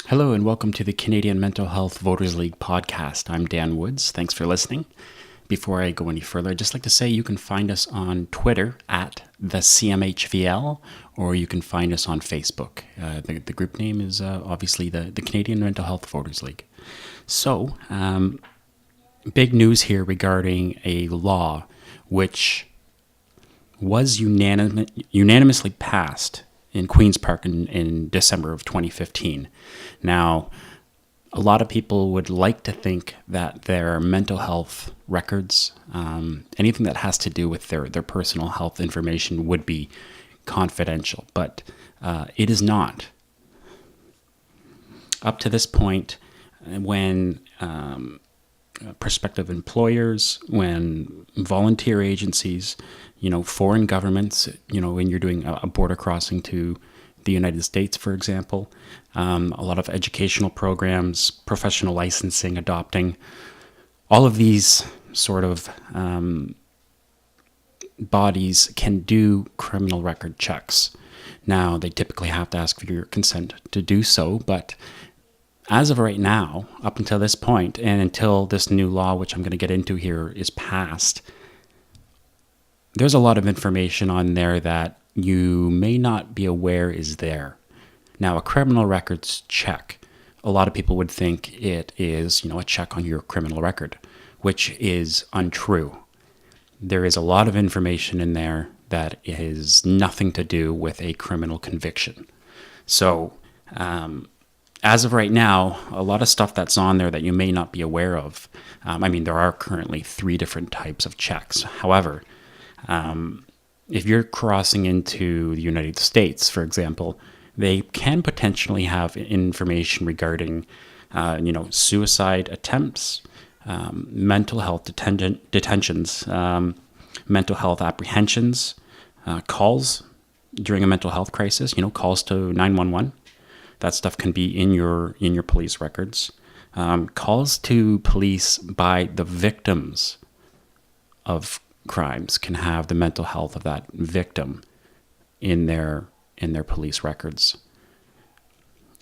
Hello and welcome to the Canadian Mental Health Voters League podcast. I'm Dan Woods. Thanks for listening. Before I go any further, I'd just like to say you can find us on Twitter at the CMHVL, or you can find us on Facebook. The group name is obviously the Canadian Mental Health Voters League. So, big news here regarding a law which was unanimously passed in Queen's Park in December of 2015. Now, a lot of people would like to think that their mental health records, anything that has to do with their personal health information would be confidential, but it is not. Up to this point, when prospective employers, when volunteer agencies, foreign governments, when you're doing a border crossing to the United States, for example, a lot of educational programs, professional licensing, adopting, all of these sort of bodies can do criminal record checks. Now, they typically have to ask for your consent to do so, but as of right now, up until this point, and until this new law, which I'm going to get into here, is passed, there's a lot of information on there that you may not be aware is there. Now, a criminal records check, a lot of people would think it is, a check on your criminal record, which is untrue. There is a lot of information in there that has nothing to do with a criminal conviction. So, as of right now, a lot of stuff that's on there that you may not be aware of. There are currently 3 different types of checks. However, if you're crossing into the United States, for example, they can potentially have information regarding, suicide attempts, mental health detentions, mental health apprehensions, calls during a mental health crisis, calls to 911. That stuff can be in your police records. Calls to police by the victims of crimes can have the mental health of that victim in their police records.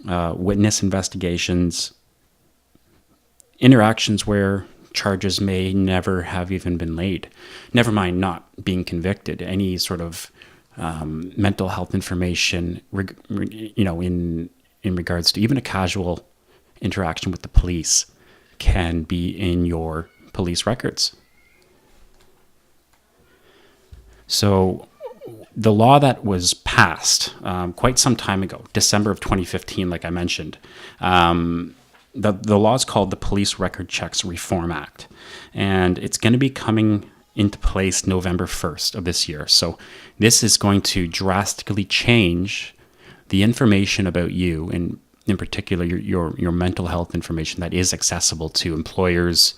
Witness investigations, interactions where charges may never have even been laid. Never mind not being convicted. Any sort of mental health information, in regards to even a casual interaction with the police can be in your police records. So the law that was passed quite some time ago, December of 2015, like I mentioned, the law is called the Police Record Checks Reform Act, and it's going to be coming into place November 1st of this year. So this is going to drastically change the information about you, and in particular your mental health information that is accessible to employers,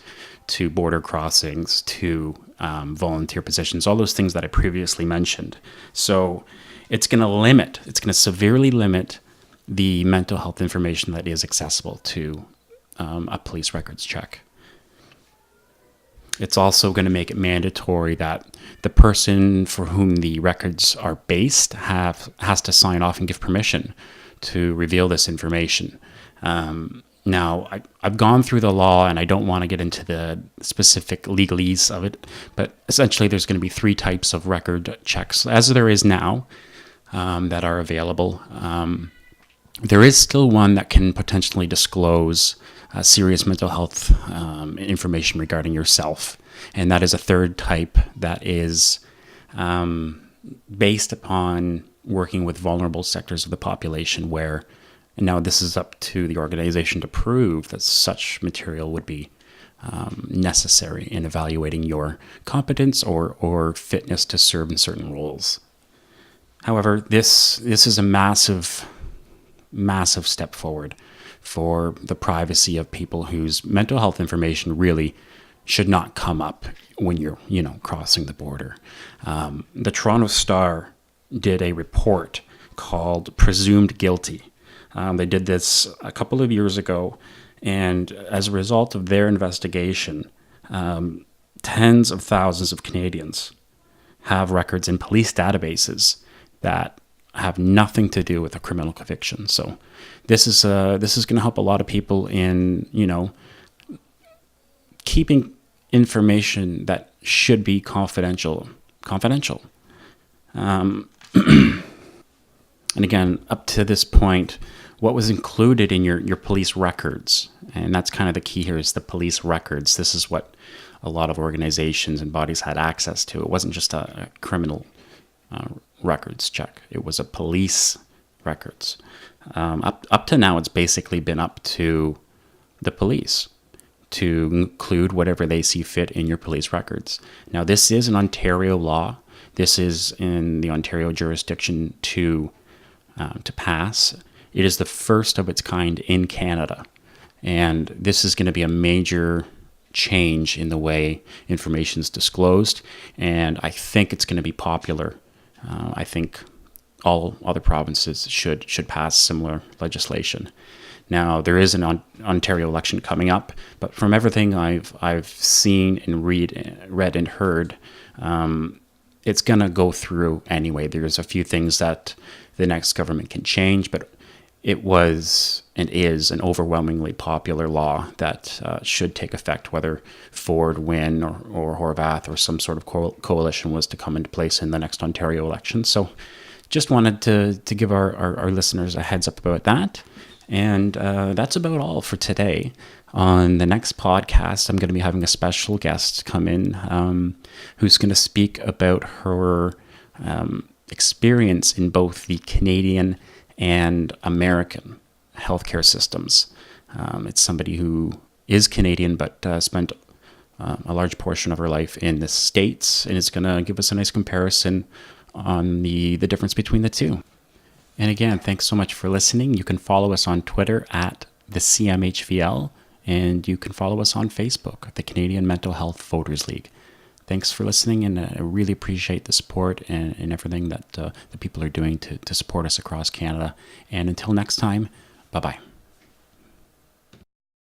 to border crossings, to volunteer positions, all those things that I previously mentioned. So it's going to severely limit the mental health information that is accessible to a police records check. It's also going to make it mandatory that the person for whom the records are based has to sign off and give permission to reveal this information. Now, I've gone through the law, and I don't want to get into the specific legalese of it, but essentially there's going to be 3 types of record checks, as there is now, that are available. There is still one that can potentially disclose serious mental health information regarding yourself. And that is a 3rd type that is based upon working with vulnerable sectors of the population where, and now this is up to the organization to prove that such material would be necessary in evaluating your competence or fitness to serve in certain roles. However, this is a massive step forward for the privacy of people whose mental health information really should not come up when you're, crossing the border. The Toronto Star did a report called Presumed Guilty. They did this a couple of years ago, and as a result of their investigation, tens of thousands of Canadians have records in police databases that have nothing to do with a criminal conviction. So this is going to help a lot of people in, keeping information that should be confidential. And again, up to this point, what was included in your police records, and that's kind of the key here, is the police records. This is what a lot of organizations and bodies had access to. It wasn't just a criminal records check. It was a police records. Up to now, it's basically been up to the police to include whatever they see fit in your police records. Now, this is an Ontario law. This is in the Ontario jurisdiction to pass. It is the first of its kind in Canada. And this is going to be a major change in the way information is disclosed. And I think it's going to be popular. I think all other provinces should pass similar legislation. Now, there is an Ontario election coming up, but from everything I've seen and read and heard, it's going to go through anyway. There's a few things that the next government can change, but it was and is an overwhelmingly popular law that should take effect, whether Ford win or Horwath or some sort of coalition was to come into place in the next Ontario election. So just wanted to give our listeners a heads up about that. And that's about all for today. On the next podcast, I'm going to be having a special guest come in who's going to speak about her experience in both the Canadian and American healthcare systems. It's somebody who is Canadian but spent a large portion of her life in the States, and it's going to give us a nice comparison on the difference between the two. And again, thanks so much for listening. You can follow us on Twitter at the CMHVL, and you can follow us on Facebook, the Canadian Mental Health Voters League. Thanks for listening, and I really appreciate the support and everything that the people are doing to support us across Canada. And until next time, bye-bye.